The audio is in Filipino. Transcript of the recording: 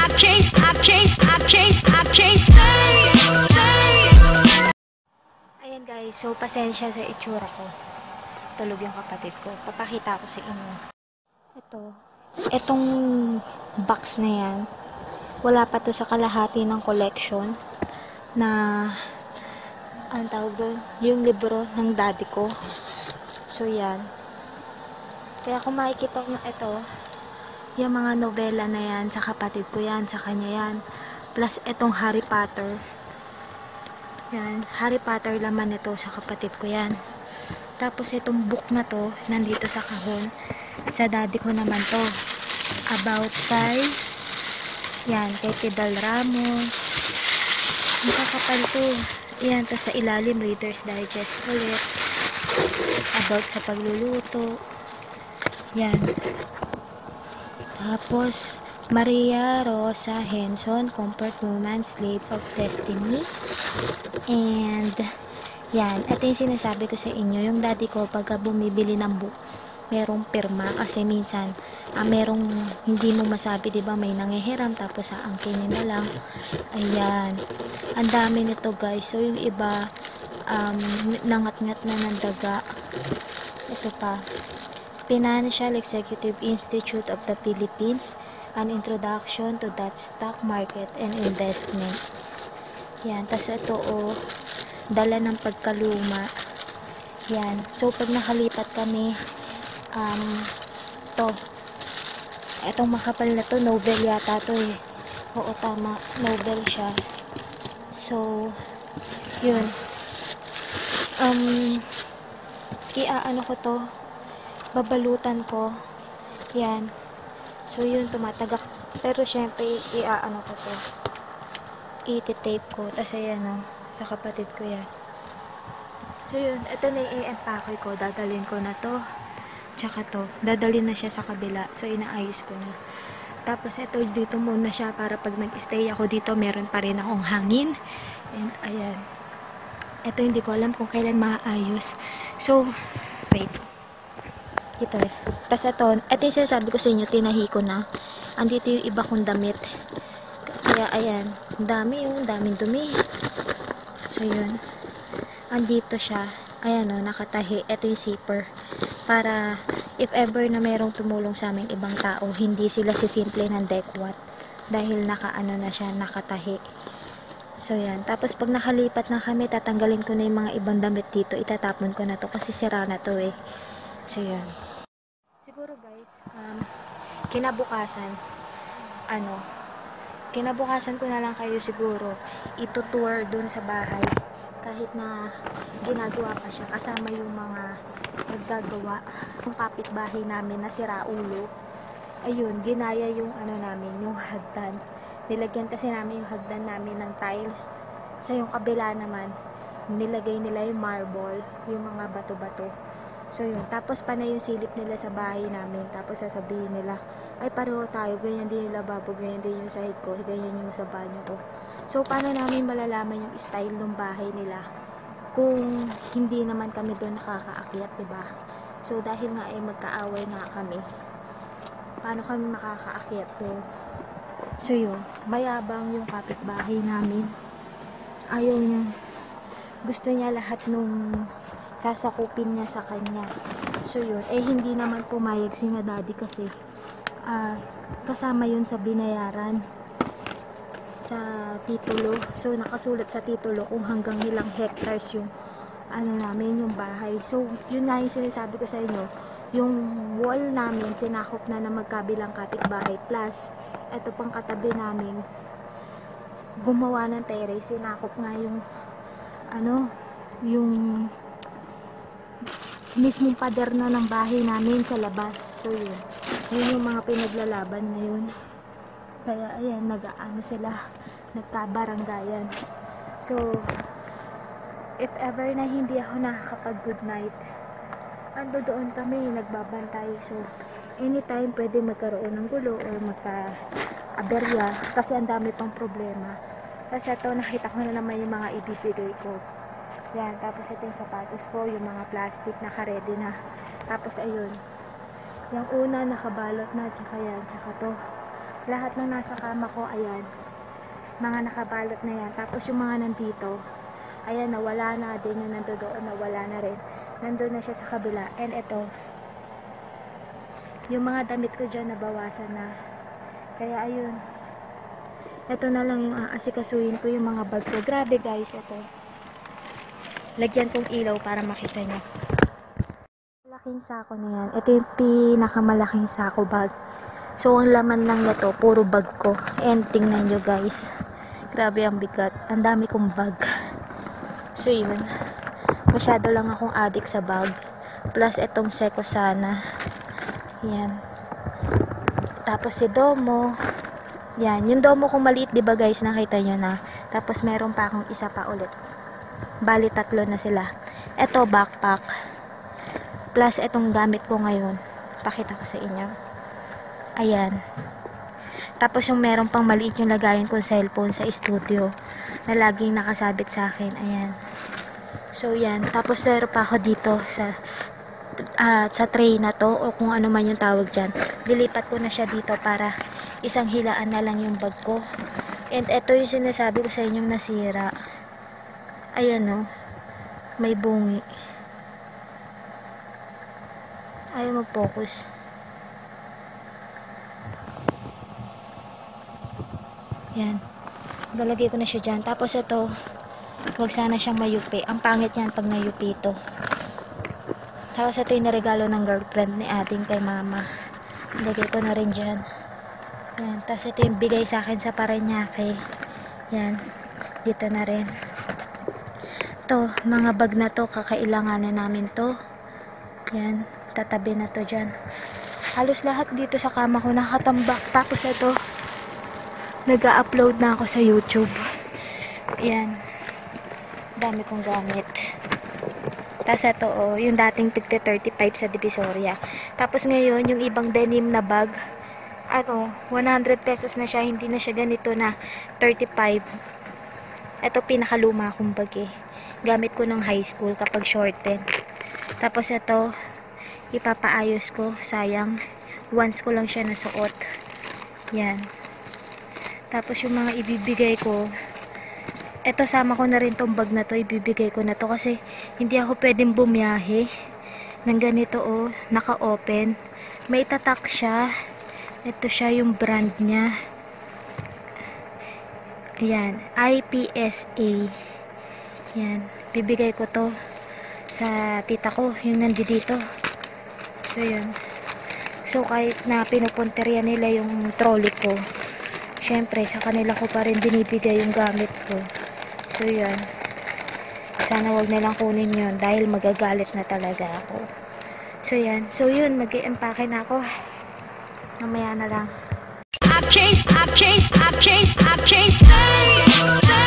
Ayan guys, so pasensya sa itsura ko. Tulog yung kapatid ko. Papakita ko sa inyo. Itong box na yan, wala pa to sa kalahati ng collection na ang tawag doon, yung libro ng daddy ko. So yan. Kaya kung makikita nyo ito, yung mga nobela na yan, sa kapatid ko yan, sa kanya yan. Plus itong Harry Potter. Yan, Harry Potter laman ito sa kapatid ko yan. Tapos itong book na to, nandito sa kahon. Sa daddy ko naman to. About kay, yan, kay Tidal Ramos. Ang kakapal to. Yan, tas sa ilalim, Reader's Digest ulit. About sa pagluluto. Yan. Tapos, Maria Rosa Henson, Comfort Woman, Slave of Destiny. And, yan. Ito yung sinasabi ko sa inyo. Yung daddy ko, pagka bumibili ng book, merong pirma. Kasi minsan, merong hindi mo masabi, diba? May nangihiram, tapos aangkinin na lang. Ayan. Ang dami nito, guys. So, yung iba, nangat-ngat na ng daga. Ito pa. Financial Executive Institute of the Philippines, An Introduction to that Stock Market and Investment. Yan. Tapos ito, dala ng pagkaluma. Yan. So, pag nakalipat kami, etong makapal na to, Nobel yata to eh. Oo, tama. Nobel siya. So, yun. Iaano ko to, babalutan ko. Yan. So, yun, tumatagak. Pero, syempre, iaano ko to. Iti-tape ko. Tapos, ayan, sa kapatid ko yan. So, yun. Ito na yung i-empakoy ko. Dadalhin ko na to. Tsaka to. Dadalhin na siya sa kabila. So, inaayos ko na. Tapos, ito, dito muna siya para pag nag-stay ako dito, meron pa rin akong hangin. And, ayan. Ito, hindi ko alam kung kailan maayos. So, wait. Ito eh. Tapos, ito yung sinasabi ko sa inyo, tinahi ko na. Andito yung iba kong damit. Kaya, ayan. Ang dami yung daming dumi. So, yun. Andito siya. Ayan nakatahi. Ito yung zipper. Para, if ever na merong tumulong sa aming ibang tao, hindi sila sisimple ng dekwat. Dahil nakaano na siya, nakatahi. So, yan. Tapos, pag nakalipat na kami, tatanggalin ko na yung mga ibang damit dito. Itatapon ko na to kasi sira na to eh. So, yan. Siguro, guys, kinabukasan ko na lang kayo siguro itutour dun sa bahay. Kahit na ginagawa pa siya. Kasama yung mga naggagawa. Yung kapitbahay namin na sira ulo. Ayun, ginaya yung namin, yung hagdan. Nilagyan kasi namin yung hagdan namin ng tiles. Sa yung kabila naman, nilagay nila yung marble, yung mga bato-bato. So yun, tapos panay yung silip nila sa bahay namin. Tapos sasabihin nila, ay pareho tayo, ganyan din yung lababo, ganyan din yung sahig ko, ganyan yung sa banyo ko. So paano namin malalaman yung style ng bahay nila kung hindi naman kami doon nakakaakyat, diba? So dahil nga ay magkaaway nga kami, paano kami makakaakyat doon? So yun, mayabang yung kapitbahay namin. Ayaw niya. Gusto niya lahat nung sasakupin niya sa kanya. So yun, hindi naman pumayag si na daddy kasi kasama yun sa binayaran sa titulo. So nakasulat sa titulo kung hanggang ilang hectares yung namin, yung bahay. So yun nga yung sinasabi ko sa inyo, yung wall namin sinakop na magkabilang kapitbahay, plus ito pang katabi namin gumawa ng terrace, sinakop nga yung yung mismong pader na ng bahay namin sa labas. So yun yung mga pinaglalaban ngayon. Kaya ayan, sila, nagkabaranggayan. So if ever na hindi ako nakakapag good night, ando doon kami nagbabantay. So anytime pwede magkaroon ng gulo or magka-aberya kasi ang dami pang problema. Tapos ito, nakita ko na naman yung mga ibibigay ko. Yan, tapos ito yung sapatos ko, yung mga plastic naka-ready na. Tapos ayun, yung una nakabalot na, tsaka yan, tsaka to. Lahat ng nasa kama ko, ayan, mga nakabalot na yan. Tapos yung mga nandito, ayan, nawala na din. Yung nandoon, nawala na rin. Nandun na siya sa kabila. And ito, yung mga damit ko dyan, nabawasan na. Kaya ayun, ito na lang yung aasikasuhin ko, yung mga bag ko. Grabe guys, ito. Lagyan kong ilaw para makita nyo. Malaking sako na yan. Ito yung pinakamalaking sako bag. So, ang laman lang nito, puro bag ko. And tingnan nyo guys. Grabe ang bigat. Ang dami kong bag. So, yun. Masyado lang akong addict sa bag. Plus, itong Seco Sana. Yan. Tapos, si Domo. Yan. Yung Domo kong maliit, diba guys? Nakita nyo na. Tapos, meron pa akong isa pa ulit. Bali, 3 na sila. Ito, backpack. Plus, itong gamit ko ngayon. Pakita ko sa inyo. Ayan. Tapos, yung meron pang maliit yung lagayan kong cellphone sa studio. Na laging nakasabit sa akin. Ayan. So, yan. Tapos, meron pa ako dito sa tray na to. O kung ano man yung tawag dyan. Dilipat ko na siya dito para isang hilaan na lang yung bag ko. And, ito yung sinasabi ko sa inyong nasira. Ayan o. May bungi. Ayaw mag-focus. Yan. Dalagay ko na siya dyan. Tapos ito, huwag sana siyang mayupi. Ang pangit niyan pag nayupi ito. Tapos ito yung naregalo ng girlfriend ni ating kay mama. Lagay ko na rin dyan. Yan. Tapos ito yung bigay sa akin sa Parañaque. Yan. Dito na rin. To, mga bag na to, kakailanganin namin to. Yan, tatabi na to dyan. Halos lahat dito sa kama ko nakatambak. Tapos ito, nag-upload na ako sa YouTube. Yan, dami kong gamit. Tapos ito, oh, yung dating tigte 35 sa Divisoria. Tapos ngayon, yung ibang denim na bag, 100 pesos na siya. Hindi na siya ganito na 35. Ito, pinakaluma akong bag eh. Gamit ko nung high school kapag shorten. Tapos ito, ipapaayos ko. Sayang, once ko lang siya nasuot. Yan. Tapos yung mga ibibigay ko, ito sama ko na rin tong bag na to. Ibibigay ko na to kasi hindi ako pwedeng bumiyahe ng ganito oh, naka-open. May tatak siya. Ito siya yung brand niya. Ayan, IPSA. Yan, bibigay ko to sa tita ko, yung nandito. So, yun. So, kahit na pinupunteriya nila yung trolley ko, syempre, sa kanila ko pa rin binibigay yung gamit ko. So, yun. Sana wag nilang kunin yun dahil magagalit na talaga ako. So, yan. So, yun, mag-i-empake na ako. Mamaya na lang. I can't stay.